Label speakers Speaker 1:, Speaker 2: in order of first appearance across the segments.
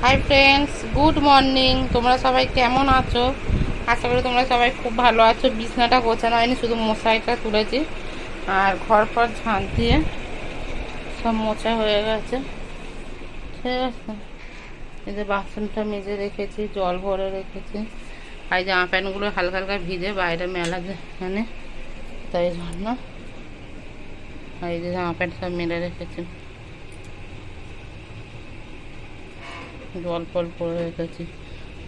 Speaker 1: Hi friends, good morning. তোমরা সবাই কেমন আছো? আশা করি তোমরা সবাই খুব ভালো আছো। বিছনাটা গোছানো হয়নি, শুধু মশারিটা তুলেছি আর ঘর পর ঝাঁট দিয়ে সব মোছা হয়ে গেছে। ঠিক আছে, এই যে বাসনটা মেজে রেখেছি, জল ভরে রেখেছি। আর এই জামা প্যান্টগুলো হালকা হালকা ভিজে বাইরে মেলা এখানে, তাই জন্য আর এই যে জামা প্যান্ট সব মেলে রেখেছি, জল ফল করে রেখেছি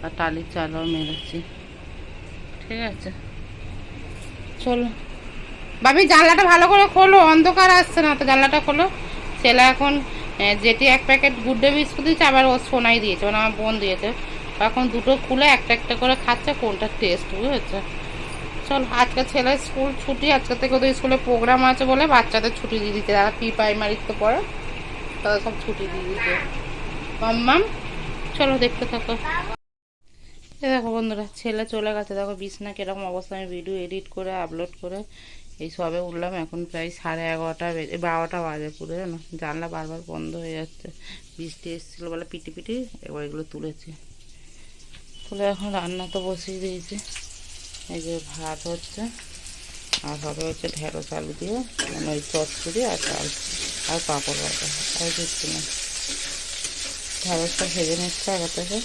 Speaker 1: আর টালির চালও মেরেছি। ঠিক আছে, চলো ভাবি জানলাটা ভালো করে খোলো, অন্ধকার আসছে না তো, জানলাটা খোলো। ছেলে এখন যেটি এক প্যাকেট গুড ডে বিস্কুট দিয়েছে, আবার ও সোনাই দিয়েছে, মানে আমার বোন দিয়েছে। এখন দুটো খুলে একটা একটা করে খাচ্ছে, কোনটা টেস্ট, বুঝেছে? চলো, আজকে ছেলের স্কুল ছুটি, আজকে থেকে ওদের স্কুলে প্রোগ্রাম আছে বলে বাচ্চাদের ছুটি দিয়ে দিচ্ছে। তারা প্রি প্রাইমারিতে পড়ে, তারা সব ছুটি দিয়ে দিচ্ছে। মাম্মাম, চলো দেখতে থাকো। দেখো বন্ধুরা, ছেলে চলে গেছে, দেখো বিছনা কিরকম অবস্থা। আমি ভিডিও এডিট করে আপলোড করে এই সবে উঠলাম, এখন প্রায় 11:30 বেজে 12টা বাজে পুরো, জানো। জানলা বারবার বন্ধ হয়ে যাচ্ছে, বৃষ্টি এসেছিলো বলে পিটি পিটি এবার এগুলো তুলেছি। তুলে এখন রান্না তো বসিয়ে দিয়েছি। এই যে ভাত হচ্ছে, আর হবে হচ্ছে ঢেঁড়স আলু দিয়ে মানে ওই চচ্চড়ি আর ডাল আর পাঁপড় ভাজা, আর কিছু না। ঢেঁড়সটা ভেজে নিচ্ছে আগে থেকে,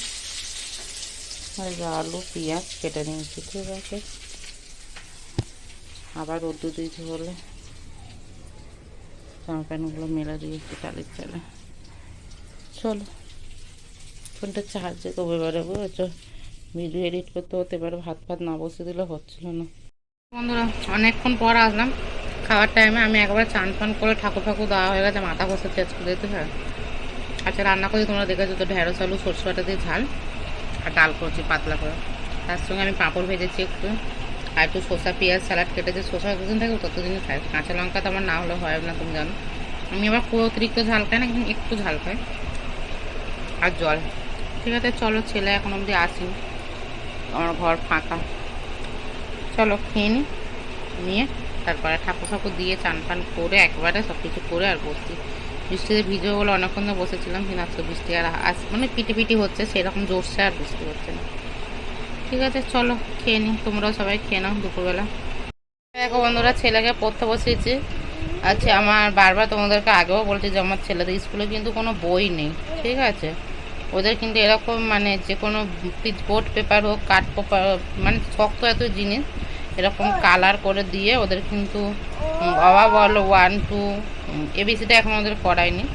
Speaker 1: আর আলু পেঁয়াজ কেটে নিয়েছি। ঠিক আছে, আবার রোদ্দু দিয়েছি বলে জামা প্যান্টগুলো মেলে দিয়েছি টালির চালে। চলো, ফোনটা চার্জে তো এবারে, বুঝেছো, ভিডিও এডিট করতে হতে এবারে ভাত ফাত না বসে দিলে হচ্ছিল না। বন্ধুরা, অনেকক্ষণ পর আসলাম খাওয়ার টাইমে। আমি একবার চান ফান করে ঠাকুর ফাকুর দেওয়া হয়ে গেছে, মাথা ঘষে চেঞ্জ করে দিতে হয়। আচ্ছা, রান্না করি তোমরা দেখেছো তো, ঢেঁড়স আলু সরষে বাটা দিয়ে ঝাল আর ডাল করছি পাতলা করে। তার সঙ্গে আমি পাঁপড় ভেজেছি একটু, আর একটু শসা পেঁয়াজ স্যালাড কেটেছে। শসা যতদিন থাকে ততদিনই খাই, কাঁচা লঙ্কা তো আমার না হলে হয় না, তুমি জানো। আমি আবার খুব অতিরিক্ত ঝাল খাই না, কিন্তু একটু ঝাল খাই, আর জল। ঠিক আছে, চলো, ছেলে এখন অবধি আসিনি, আমার ঘর ফাঁকা। চলো খেয়ে নিয়ে তারপরে ঠাকুর ঠাকুর দিয়ে চান ফান করে একবারে সব কিছু করে আর বসছি। বৃষ্টিতে ভিজে বলে অনেকক্ষণ তো বসেছিলাম, কিন্তু আজকে বৃষ্টি আর মানে পিটি পিটি হচ্ছে, সেরকম জোরসে আর বৃষ্টি হচ্ছে না। ঠিক আছে, চলো খেয়ে নিই, তোমরাও সবাই খেয়ে নাও দুপুরবেলা। দেখো বন্ধুরা, ছেলেকে পড়তে বসিয়েছি। আচ্ছা, আমার বারবার তোমাদেরকে আগেও বলছি যে আমার ছেলেদের স্কুলে কিন্তু কোনো বই নেই। ঠিক আছে, ওদের কিন্তু এরকম মানে যে কোনো বোর্ড পেপার হোক, কাঠ পেপার, মানে শক্ত এত জিনিস এরকম কালার করে দিয়ে ওদের কিন্তু বাবা বলো 1 2 এবিসিটা এখন ওদের করায়নি,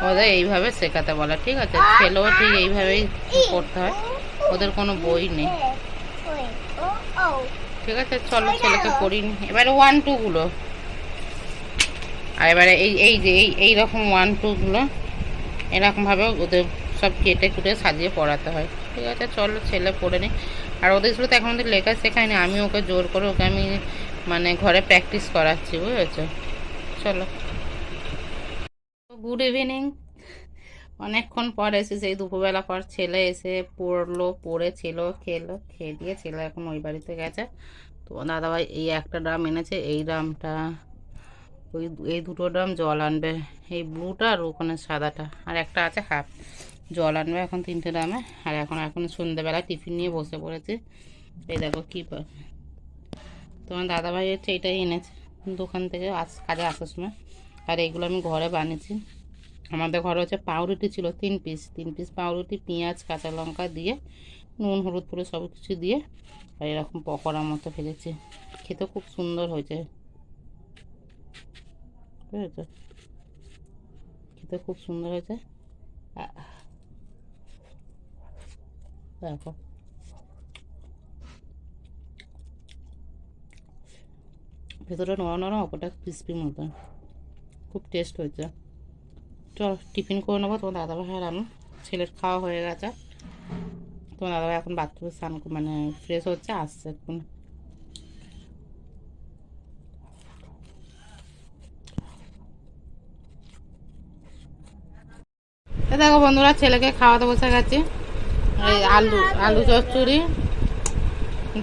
Speaker 1: ওদের এইভাবে শেখাতে বলে। ঠিক আছে, ছেলেও ঠিক এইভাবেই করতে হয়, ওদের কোনো বই নেই। ঠিক আছে, চলো ছেলেকে পড়িনি এবারে 1 2 গুলো, আর এবারে এই এই যে এইরকম 1 2 গুলো এরকমভাবে ওদের সব কেটে কুটে সাজিয়ে পড়াতে হয়। ঠিক আছে, চলো ছেলে পড়ে নি। আর ওদের স্কুলে তো এখন ওদের লেখা শেখায়নি, আমি ওকে জোর করে ওকে আমি মানে ঘরে প্র্যাকটিস করাচ্ছি, বুঝেছো। চলো, গুড ইভিনিং। অনেকক্ষণ পর এসে, সেই দুপুরবেলা পর ছেলে এসে পড়লো, পড়েছিল, খেলো, খেয়ে দিয়ে ছেলে এখন ওই বাড়িতে গেছে। তো দাদাভাই এই একটা ড্রাম এনেছে, এই ড্রামটা ওই এই দুটো ড্রাম জল আনবে, এই ব্লুটা আর ওখানে সাদাটা, আর একটা আছে হাফ, জল আনবে এখন 3টে ড্রামে। আর এখন সন্ধ্যেবেলা টিফিন নিয়ে বসে পড়েছে। এই দেখো কী তোমার দাদাভাই হচ্ছে এটাই এনেছে দোকান থেকে কাজে আসার সময়। আর এইগুলো আমি ঘরে বানিয়েছি। আমাদের ঘরে হচ্ছে পাউরুটি ছিল 3 পিস, 3 পিস পাউরুটি, পেঁয়াজ কাঁচা লঙ্কা দিয়ে নুন হলুদ করে সব কিছু দিয়ে আর এরকম পকোড়া মতো ভেজেছি। খেতে খুব সুন্দর হয়েছে, বুঝেছো, খেতে খুব সুন্দর হয়েছে। দেখো, ভেতরে নরম নরম, ওপরটা ক্রিসপি মতো, খুব টেস্ট হয়েছে। চল টিফিন করে নেবো। তোমার দাদাভাই আর আমি, ছেলের খাওয়া হয়ে গেছে। তোমার দাদাভাই এখন বাথরুমে স্নান মানে ফ্রেশ হচ্ছে, আসছে এখন। দেখো বন্ধুরা, ছেলেকে খাওয়াতে বসে গেছি। এই আলু আলু চচ্চড়ি,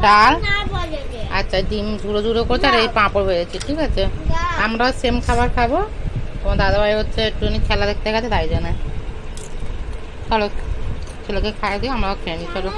Speaker 1: ডাল, আচ্ছা ডিম ঝুড়ো ঝুড়ো করছে, আর এই পাঁপড় ভেজেছি। ঠিক আছে, আমরাও সেম খাবার খাবো। তোমার দাদাভাই হচ্ছে একটুখানি খেলা দেখতে গেছে, তাই জন্য। চলো ছেলেকে খাইয়ে দিয়ে আমরা খেয়ে নিই, চলো।